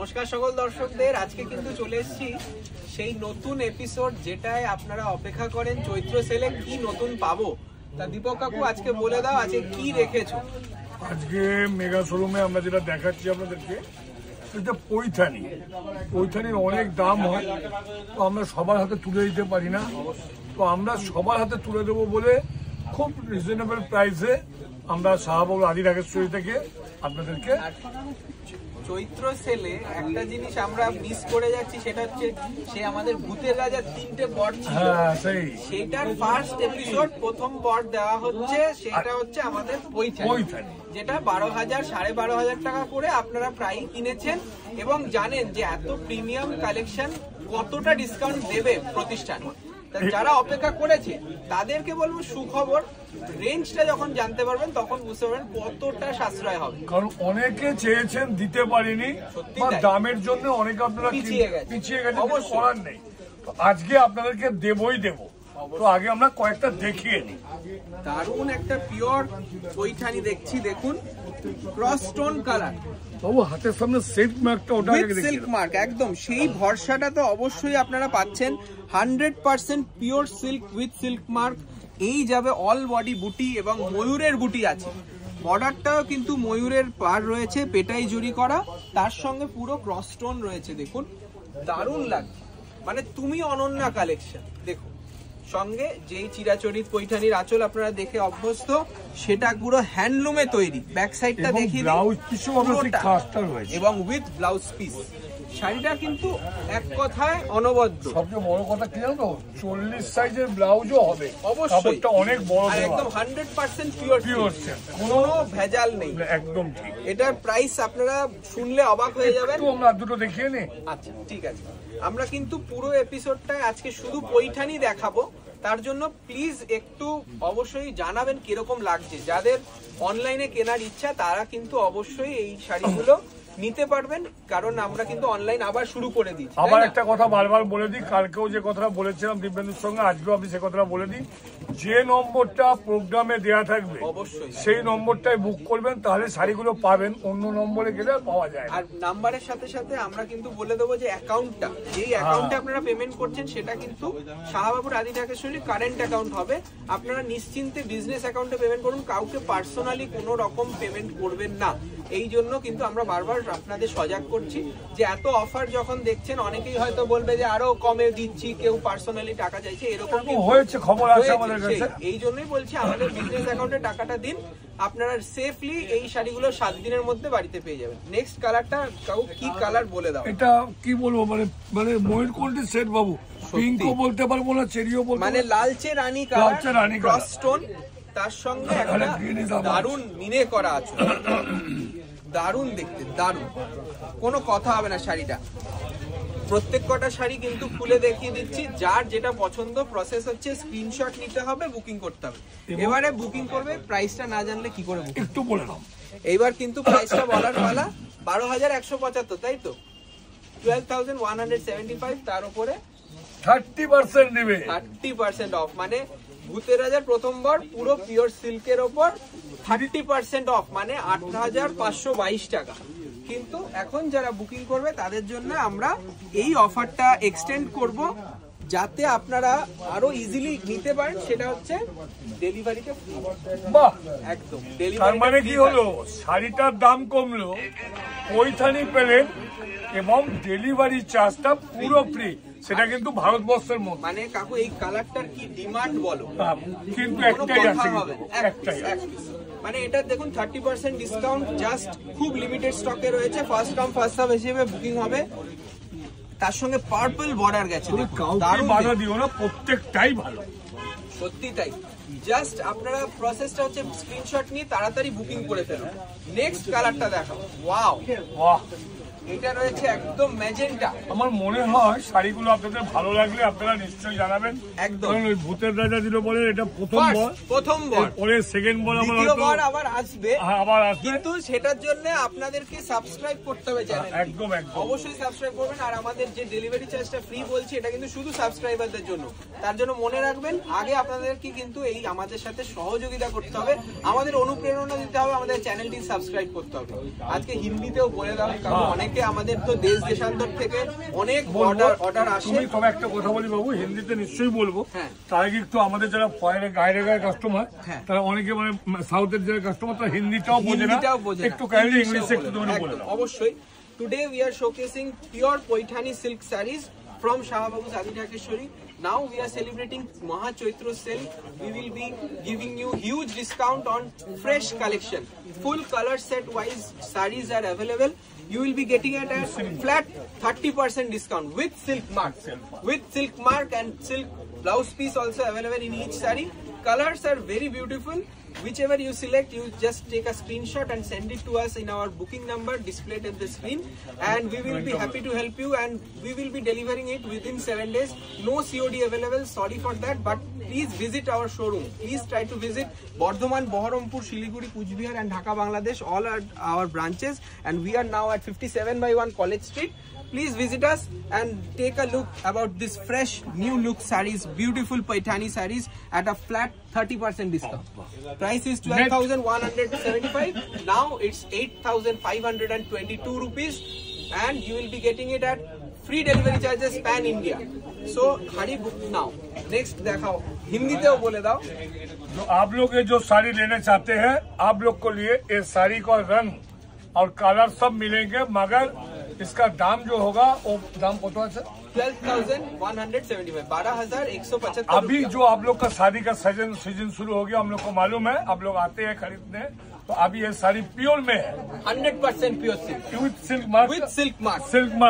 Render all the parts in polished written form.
নমস্কার সকল দর্শকদের। আজকে কিন্তু চলে এসেছি সেই নতুন এপিসোড যেটায় আপনারা অপেক্ষা করেন চৈত্র সেলে কি নতুন পাবো। তা দীপক কাকু আজকে বলে দাও আজকে কি রেখেছো। আজকে মেগা শোরুমে আমরা যেটা দেখাচ্ছি আপনাদেরকে এটা পৈঠানির অনেক দাম হয়, তো আমরা সবার হাতে তুলে দিতে পারি না, তো আমরা সবার হাতে তুলে দেবো বলে খুব রিজনেবল প্রাইসে আমরা শাহবাবুর আদি রাগেশ্বরী থেকে আপনাদেরকে। চৈত্র সেলে একটা জিনিস আমরা মিস করে যাচ্ছি, সেটা হচ্ছে সে আমাদের ভূতের রাজার 3টে বর ছিল, সেটার ফার্স্ট এপিসোড প্রথম বর দেওয়া হচ্ছে, সেটা হচ্ছে আমাদের পৈঠানি, যেটা 12,000 12,500 টাকা করে আপনারা প্রায় কিনেছেন এবং জানেন যে এত প্রিমিয়াম কালেকশন কতটা ডিসকাউন্ট দেবে প্রতিষ্ঠান। যারা অপেক্ষা করেছে তাদেরকে বলবো সুখবর, রেঞ্জটা যখন জানতে পারবেন তখন বুঝতে পারবেন কতটা সাশ্রয় হবে। কারণ অনেকে চেয়েছেন দিতে পারিনি, দামের জন্য অনেকে আপনারা পিছিয়ে গেছে, করার নেই। তো আজকে আপনাদেরকে দেবই দেবো, তো আগে আমরা কয়েকটা দেখিয়ে নিই। দারুণ একটা পিওর পৈঠানি দেখছি, দেখুন ক্রস স্টোন কালার, বাবু হাতের সামনে সিল্ক মার্কটা, ওটা সিল্ক মার্ক একদম সেই ভরসাটা তো অবশ্যই আপনারা পাচ্ছেন। 100% pure silk with silk mark. এই যাবে অল বডি বুটি এবং ময়ূরের বুটি আছে, বর্ডারটাও কিন্তু ময়ূরের পার রয়েছে, পেটাই জড়ি করা, তার সঙ্গে পুরো ক্রস স্টোন রয়েছে। দেখুন দারুণ লাগছে, মানে তুমি অনন্যা কালেকশন। দেখুন সঙ্গে যেই চিরাচরিত পৈঠানির আঁচল আপনারা দেখে অভ্যস্ত, সেটা পুরো হ্যান্ডলুমে তৈরি। ব্যাক সাইডটা দেখিয়ে এবং উইথ ব্লাউজ পিস। শাড়িটা কিন্তু এক কথায় অনবদ্য। সবচেয়ে বড় কথা কি জানো, 40 সাইজের ব্লাউজও হবে, অবশ্যই অনেক বড়, একদম 100% পিওর, কোনো ভেজাল নেই, একদম ঠিক। এটার প্রাইস আপনারা শুনলে অবাক হয়ে যাবেন। আমরা দুটো দেখিয়ে নি। আচ্ছা ঠিক আছে, আমরা কিন্তু পুরো এপিসোডটায় আজকে শুধু পৈঠানি দেখাবো, তার জন্য প্লিজ একটু অবশ্যই জানাবেন কিরকম লাগছে। যাদের অনলাইনে কেনার ইচ্ছা তারা কিন্তু অবশ্যই এই শাড়িগুলো নিতে পারবেন, কারণ আমরা কিন্তু অনলাইন আবার শুরু করে দিচ্ছি। আবার একটা কথা বারবার বলে দিই, কালকেও যে কথাটা বলেছিলাম দিব্যেন্দুর সঙ্গে, আজকেও আমি সে কথাটা বলে দিই, যে নম্বরটা প্রোগ্রামে দেয়া থাকবে অবশ্যই সেই নম্বরটাই বুক করবেন, তাহলে শাড়িগুলো পাবেন, অন্য নম্বরে গেলে পাওয়া যায়। আর নাম্বারের সাথে সাথে আমরা কিন্তু বলে দেবো যে অ্যাকাউন্টটা, যেই অ্যাকাউন্টে আপনারা পেমেন্ট করছেন সেটা কিন্তু শাহবাবুর আদি ঢাকেশ্বরী কারেন্ট অ্যাকাউন্ট হবে। আপনারা নিশ্চিন্তে বিজনেস অ্যাকাউন্টে পেমেন্ট করুন, কাউকে পার্সোনালি কোনো রকম পেমেন্ট করবেন না। এই জন্য কিন্তু আমরা বারবার আপনাদের সজাগ করছি যে এত অফার যখন দেখছেন, অনেকেই হয়তো বলবে যে আরো কমে দিচ্ছি, কেউ পার্সোনালি টাকা চাইছে, এরকম হয়েছে, খবর আছে আমাদের কাছে। এই জন্যই বলছি আমাদের বিজনেস অ্যাকাউন্টে টাকাটা দিন, আপনারা সেফলি এই শাড়িগুলো 7 দিনের মধ্যে বাড়িতে পেয়ে যাবেন। নেক্সট কালারটা কি কালার বলে দাও। এটা কি বলবো, মানে ময়ূর কোল্ডি সেট বাবু, পিঙ্কও বলতে পারবো না, চেরিও বলতে, মানে লালচে রানী কালার, ক্রস স্টোন, তার সঙ্গে একটা দারুণ মিনে করা আছে, দারুণ দেখতে, দারুণ, কোনো কথা হবে না। শাড়িটা প্রত্যেক কটা শাড়ি কিন্তু খুলে দেখিয়ে দিচ্ছি, যার যেটা পছন্দ প্রসেস হচ্ছে স্ক্রিনশট নিতে হবে, বুকিং করতে হবে। এবারে বুকিং করবে, প্রাইসটা না জানলে কি করে বুকিং একটু বলে দাও। এইবার কিন্তু প্রাইসটা বলার পালা, 12,175, তাই তো 12,175, তার উপরে 30% নেবে, 30% অফ, মানে ভূতের রাজার প্রথম বার পুরো পিওর সিল্কের ওপর 30% অফ, মানে 8,522 টাকা। কিন্তু এখন যারা বুকিং করবে তাদের জন্য আমরা এই অফারটা এক্সটেন্ড করব, যাতে আপনারা আরো ইজিলি নিতে পারেন, সেটা হচ্ছে ডেলিভারিতে ফ্রি। বাহ, একদম তার মানে কি হলো, শাড়িটার দাম কমলো, পৈঠানি পেলেন এবং ডেলিভারি চার্জটা পুরো ফ্রি। সেটা কিন্তু ভারতবর্ষের মধ্যে, মানে কাকু এই কালারটার কি ডিমান্ড বলো, কিন্তু একটাই আছে, মানে এটা দেখুন 30% ডিসকাউন্ট, জাস্ট খুব লিমিটেড স্টকে রয়েছে, ফার্স্ট কাম ফার্স্ট সার্ভ হিসেবে বুকিং হবে। তার সঙ্গে পার্পল বর্ডার গেছে, কাউকে বাধা দিও না, প্রত্যেকটাই ভালো, সত্যি তাই। জাস্ট আপনারা প্রসেসটা হচ্ছে স্ক্রিনশট নিয়ে তাড়াতাড়ি বুকিং করে ফেলুন। নেক্সট কালারটা দেখাবো, ওয়াও, বাহ, এটা রয়েছে একদম ম্যাজেন্টা। আমার মনে হয় শাড়িগুলো আপনাদের ভালো লাগলে আপনারা নিশ্চয়ই জানাবেন। একদম, ওই ভূতের রাজা দিল বলে এটা প্রথম বার, পরে সেকেন্ড বার আবার আসবে, কিন্তু সেটার জন্য আপনাদেরকে সাবস্ক্রাইব করতে হবে চ্যানেল, একদম অবশ্যই সাবস্ক্রাইব করবেন। আর আমাদের যে ডেলিভারি চার্জটা ফ্রি বলছি, এটা কিন্তু শুধু সাবস্ক্রাইবারদের জন্য। তার জন্য মনে রাখবেন, আগে আপনাদেরকে কিন্তু এই আমাদের সাথে সহযোগিতা করতে হবে, আমাদের অনুপ্রেরণা দিতে হবে, আমাদের চ্যানেলটি সাবস্ক্রাইব করতে হবে। আজকে হিন্দিতেও বলে দাও, কারণ অনেকে থেকে আমাদের তো দেশ দেশান্তর থেকে অনেক অর্ডার আসে। তবে একটা কথা বলি বাবু, হিন্দিতে নিশ্চয়ই বলবো, তার আগে একটু আমাদের যারা গায়ে কাস্টমার তারা অনেকে মানে সাউথের যারা কাস্টমার তারা হিন্দিটাও বোঝে না, একটু কাইন্ডলি ইংলিশে একটু বলে দাও। অবশ্যই। Today we are showcasing pure Poithani silk sarees from Shahababu's Adi Dhakeshwari. Now we are celebrating Maha Chaitra sale. We will be giving you huge discount on fresh collection. Full color set wise sarees are available. You will be getting it at flat 30% discount with silk mark. With silk mark and silk blouse piece also available in each saree. Colors are very beautiful. Whichever you select, you just take a screenshot and send it to us in our booking number displayed at the screen, and we will be happy to help you, and we will be delivering it within 7 days. No COD available, sorry for that, but please visit our showroom. Please try to visit Bardhaman, Baharampur, Shiliguri, Kuch Bihar and Dhaka, Bangladesh. All are our branches, and we are now at 57/1 College Street. Please visit us and take a look about this fresh new look sarees, beautiful Poithani sarees at a flat 30% discount. Price is 12,175. Now it's 8,522 rupees, and you will be getting it at free delivery charges pan India. So hurry book now. Next देखाओ हिंदी ते बोले दाओ। जो आप लोग ये जो साड़ी लेना चाहते हैं, आप लोग को लिए इस साड़ी का रंग और कलर सब मिलेंगे, मगर इसका दाम जो होगा वो दाम कत है? 12,175, 12,175। अभी जो आप लोग का शादी का सीजन शुरू हो गया, हम लोग को मालूम है, आप लोग आते हैं खरीदने, तो अभी ये साड़ी प्योर में है, 100% pure silk with silk mark,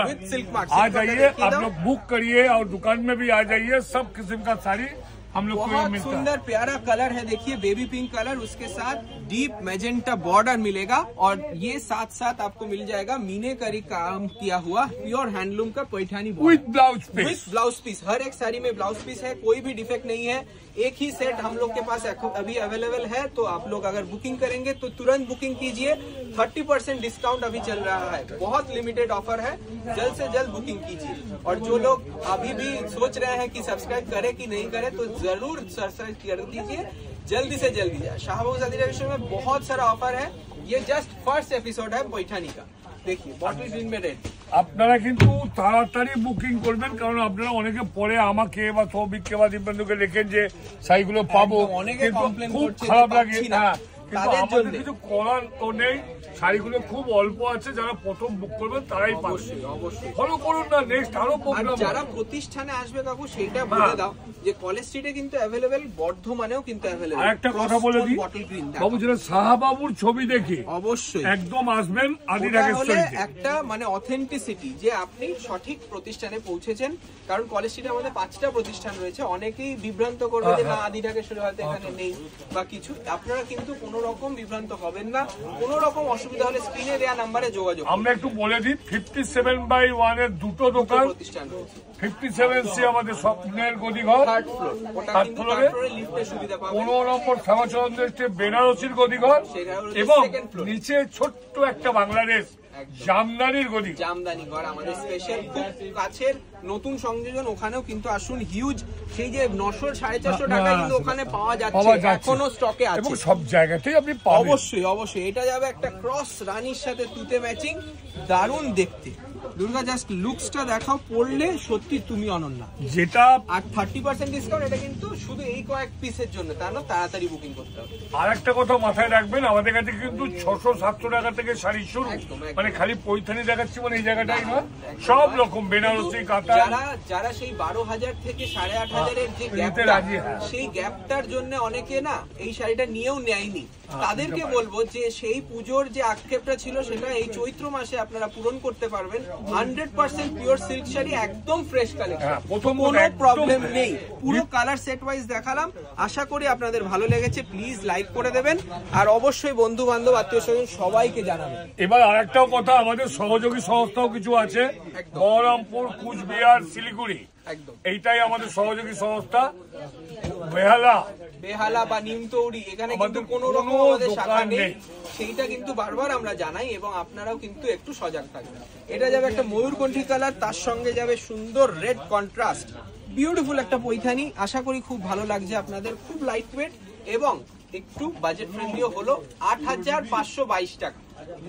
with silk mark. आ जाइए आप लोग बुक करिए और दुकान में भी आ जाइए, सब किस्म का साड़ी हम लोग को बहुत मिलता सुंदर प्यारा कलर है, देखिए बेबी पिंक कलर, उसके साथ डीप मैजेंटा बॉर्डर मिलेगा, और ये साथ साथ आपको मिल जाएगा मीनेकरी काम किया हुआ प्योर हैंडलूम का पैठानी विद ब्लाउज पीस। हर एक साड़ी में ब्लाउज पीस है, कोई भी डिफेक्ट नहीं है। एक ही सेट हम लोग के पास अभी अवेलेबल है, तो आप लोग अगर बुकिंग करेंगे तो तुरंत बुकिंग कीजिए। 30% डिस्काउंट अभी चल रहा है, बहुत लिमिटेड ऑफर है, जल्द से जल्द बुकिंग कीजिए। और जो लोग अभी भी सोच रहे हैं कि सब्सक्राइब करें कि नहीं करें, तो जरूर सब्सक्राइब कर दीजिए, जल्दी से जल्दी। शाहबाबूज आदि धाकेश्वरी में बहुत सारा ऑफर है, ये जस्ट फर्स्ट एपिसोड है पैठानी का। देखिए बॉटल ग्रीन में रेड। আপনারা কিন্তু তাড়াতাড়ি বুকিং করবেন, কারণ আপনারা অনেকে পরে আমাকে বা সৌভিককে বা দিব্যেন্দুকে লেখেন যে শাড়িগুলো পাবো, কিন্তু খুব খারাপ লাগে না, কিন্তু আমাদের কিছু করার তো নেই। শাড়িগুলো খুব অল্প আছে, যারা প্রথম বুক করবেন তারাই পাবে। অবশ্যই ফলো করুন না, নেক্সট আরো প্রোগ্রাম। যারা প্রতিষ্ঠানে আসবে কাকু সেটা বলে দাও যে কলেজ স্ট্রিটে কিন্তু অ্যাভেলেবেল, বর্ধমানেও কিন্তু অ্যাভেলেবেল। আরেকটা কথা বলে দিই বাবু, যেটা শাহবাবুর ছবি দেখে অবশ্যই একদম আসবেন আদি ঢাকেশ্বরীতে। একটা মানে অথেন্টিসিটি যে আপনি সঠিক প্রতিষ্ঠানে পৌঁছেছেন, কারণ কলেজ স্ট্রিটে আমাদের 5টা প্রতিষ্ঠান রয়েছে, অনেকেই বিভ্রান্ত করবে যে না আদি ঢাকেশ্বরী হয়তো এখানে নেই বা কিছু। আপনারা কিন্তু কোনো রকম বিভ্রান্ত হবেন না, কোনো রকম অসুবিধা হলে স্ক্রিনে দেওয়া নাম্বারে যোগাযোগ। আমরা একটু বলে দিই 57/1 এর দুটো দোকান, 57C আমাদের স্বপ্নের গদিঘর, 3rd ফ্লোরে লিফটের সুবিধা পাবেন। 15 নম্বর শ্যামাচন্দ্র স্ট্রিট বেনারসির গদিঘর, এবং নিচে ছোট্ট একটা বাংলাদেশ জামদানির গদি, জামদানি ঘর আমাদের স্পেশাল, খুব কাছের নতুন সংযোজন। ওখানেও কিন্তু আসুন, হিউজ সেই যে 900-450 টাকা কিন্তু ওখানে পাওয়া যাচ্ছে, এখনো স্টকে আছে, এবং সব জায়গাতেই আপনি পাবেন। অবশ্যই অবশ্যই এটা যাবে একটা ক্রস রানীর সাথে তুতে ম্যাচিং, দারুণ দেখতে। দুর্গা জাস্ট লুকসটা দেখাও, পড়লে সত্যি তুমি অনন্যা। যেটা আর 30% ডিসকাউন্ট, এটা কিন্তু শুধু এই কয়েক পিসের জন্য, তার না তাড়াতাড়ি বুকিং করতে হবে। আর একটা কথা মাথায় রাখবেন, আমাদের কাছে কিন্তু 600-700 টাকা থেকে শাড়ি শুরু, মানে খালি পৈঠানি দেখাচ্ছি মানে এই জায়গাটাই নয়, সব রকম বেনারসি কাঁথা। যারা সেই 12,000 থেকে 8,500 যে গ্যাপটা, সেই গ্যাপটার জন্য অনেকে না এই শাড়িটা নিয়েও নেয়নি, তাদেরকে বলবো যে সেই পুজোর যে আক্ষেপটা ছিল সেটা এই চৈত্র মাসে আপনারা পূরণ করতে পারবেন। 100% পিওর সিল্ক শাড়ি, একদম ফ্রেশ কালেকশন, কোনো প্রবলেম নেই। পুরো কালার সেট ওয়াইজ দেখালাম, আশা করি আপনাদের ভালো লেগেছে। প্লিজ লাইক করে দেবেন, আর অবশ্যই বন্ধু বান্ধব আত্মীয় স্বজন সবাইকে জানাবেন। এবার আরেকটাও কথা, আমাদের সহযোগী সংস্থাও কিছু আছে, বহরমপুর, কুচবিহার, শিলিগুড়ি, এইটাই আমাদের সহযোগী সংস্থা। বেহালা বা নিমতৌড়ি, এখানে কিন্তু কোনো রকম আমাদের শাখা নেই, সেইটা কিন্তু বারবার আমরা জানাই, এবং আপনারাও কিন্তু একটু সজাগ থাকবেন। এটা যাবে একটা ময়ূরকণ্ঠী কালার, তার সঙ্গে যাবে সুন্দর রেড কন্ট্রাস্ট, বিউটিফুল একটা পৈঠানি। আশা করি খুব ভালো লাগছে আপনাদের, খুব লাইট ওয়েট এবং একটু বাজেট ফ্রেন্ডলিও হলো। 8,522 টাকা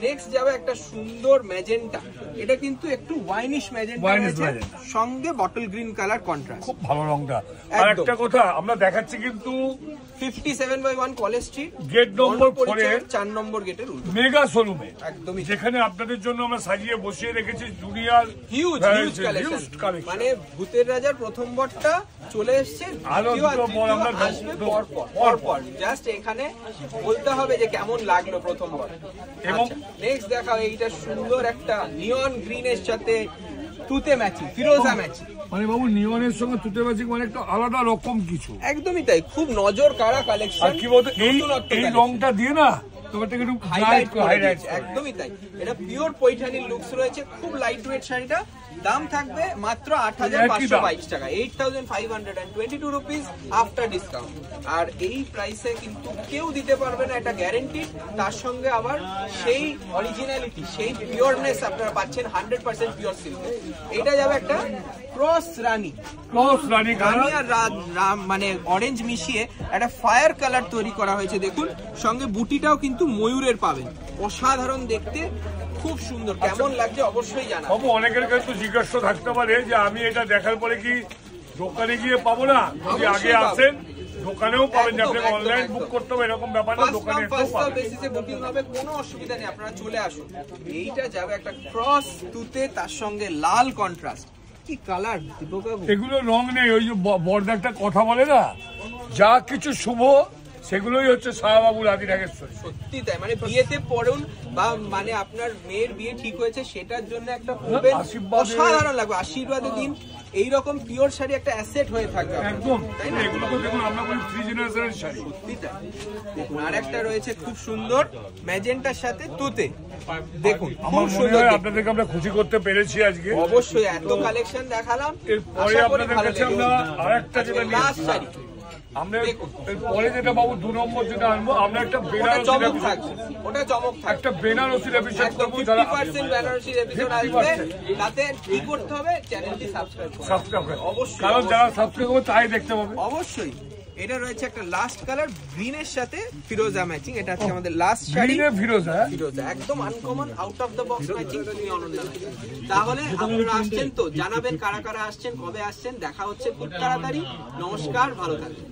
নেক্সট যাবে একটা সুন্দর ম্যাজেন্টা, এটা কিন্তু একটু ওয়াইনিশ ম্যাজেন্টা রয়েছে, সঙ্গে বটল গ্রিন কালার কন্ট্রাস্ট, খুব ভালো রংটা। আর একটা কথা আমরা দেখাচ্ছি কিন্তু 57/1 কলেজ স্ট্রিট, গেট নম্বর 4 4 নম্বর গেটের মেগা শোরুমে, একদমই যেখানে আপনাদের জন্য আমরা সাজিয়ে বসিয়ে রেখেছি জুনিয়র হিউজ কালেকশন। মানে ভূতের রাজার প্রথম বটটা চলে এসেছে, আসবে পরপর। জাস্ট এখানে বলতে হবে যে কেমন লাগলো প্রথম বট। এবং নেক্সট দেখাও এইটা সুন্দর একটা নিয়ন গ্রিনের সাথে তুতে ম্যাচিং, ফিরোজা ম্যাচিং। মানে বাবু নিয়নের সঙ্গে তুতে ম্যাচিং মানে একটা আলাদা রকম কিছু, একদমই তাই, খুব নজর কাড়া কালেকশন। আর কি বলতো এই রংটা দিয়ে না তোমাকে একটু হাইলাইট করে, একদমই তাই। এটা পিওর পৈঠানির লুকস রয়েছে, খুব লাইট ওয়েট শাড়িটা। দাম থাকবে মাত্র 8,522 টাকা, 8,522 রুপিস আফটার ডিসকাউন্ট। আর এই প্রাইসে কিন্তু কেউ দিতে পারবে না, এটা গ্যারেন্টি। তার সঙ্গে আবার সেই অরিজিনালিটি, সেই পিওরনেস আপনারা পাচ্ছেন 100% পিওর সিল্ক। এটা যাবে একটা ক্রস রানী আর মানে অরেঞ্জ মিশিয়ে একটা ফায়ার কালার তৈরি করা হয়েছে। দেখুন সঙ্গে বুটিটাও কিন্তু ময়ূরের পাবেন, অসাধারণ দেখতে, খুব সুন্দর। কেমন লাগছে অবশ্যই জানাবো। অনেকের কাছে জিজ্ঞাসা থাকতে পারে যে আমি এটা দেখার পরে কি দোকানে গিয়ে পাবো না? যদি আগে আসেন দোকানেও পাবেন, যে আপনাকে অনলাইন বুক করতে হবে এরকম ব্যাপার না, দোকানে বেসিসে বুকিং হবে, কোনো অসুবিধা নেই, আপনারা চলে আসুন। এইটা যাবে একটা ক্রস তুতে, তার সঙ্গে লাল কন্ট্রাস্ট, কি কালার দীপকবাবু। এগুলো রং নেই, ওই যে বড়দা একটা কথা বলে না, যা কিছু শুভ সেগুলোই হচ্ছে শাহবাবুর আদিনাগেশ্বরী। সত্যি তাই, মানে বিয়েতে পড়ুন বা মানে আপনার মেয়ের বিয়ে ঠিক হয়েছে সেটার জন্য একটা অসাধারণ লাগবে, আশীর্বাদের দিন এইরকম পিওর শাড়ি একটা অ্যাসেট হয়ে থাকবে একদম। এগুলো তো দেখুন আমরা বলি 3 জেনারেশনের শাড়ি। সত্যি তাই। দেখুন আরেকটা রয়েছে খুব সুন্দর ম্যাজেন্টার সাথে তুতে, দেখুন আমার মনে হয় আপনাদেরকে আমরা খুশি করতে পেরেছি আজকে। অবশ্যই এত কালেকশন দেখালাম। এরপরে আপনাদের কাছে আমরা আরেকটা যেটা লাস্ট শাড়ি আমরা পরে যেটা বাবু 2 নম্বর যেটা আনবো, আমরা একটা বেনারসি থাকছে, ওটা চমক থাকবে, একটা বেনারসির এপিসোড করব। 50% বেনারসির এপিসোড আসবে, তাতে কি করতে হবে? চ্যানেলটি সাবস্ক্রাইব করতে হবে অবশ্যই, কারণ যারা সাবস্ক্রাইব করবে তাই দেখতে পাবে অবশ্যই। এটা রয়েছে একটা লাস্ট কালার গ্রিনের সাথে ফিরোজা ম্যাচিং, এটা হচ্ছে আমাদের লাস্ট শাড়ি। ফিরোজা একদম uncommon, out of the box matching, তুমি অনন্যা। তাহলে আপনারা আসছেন তো জানাবেন কারা কারা আসছেন, কবে আসছেন। দেখা হচ্ছে খুব তাড়াতাড়ি। নমস্কার, ভালো থাকবেন।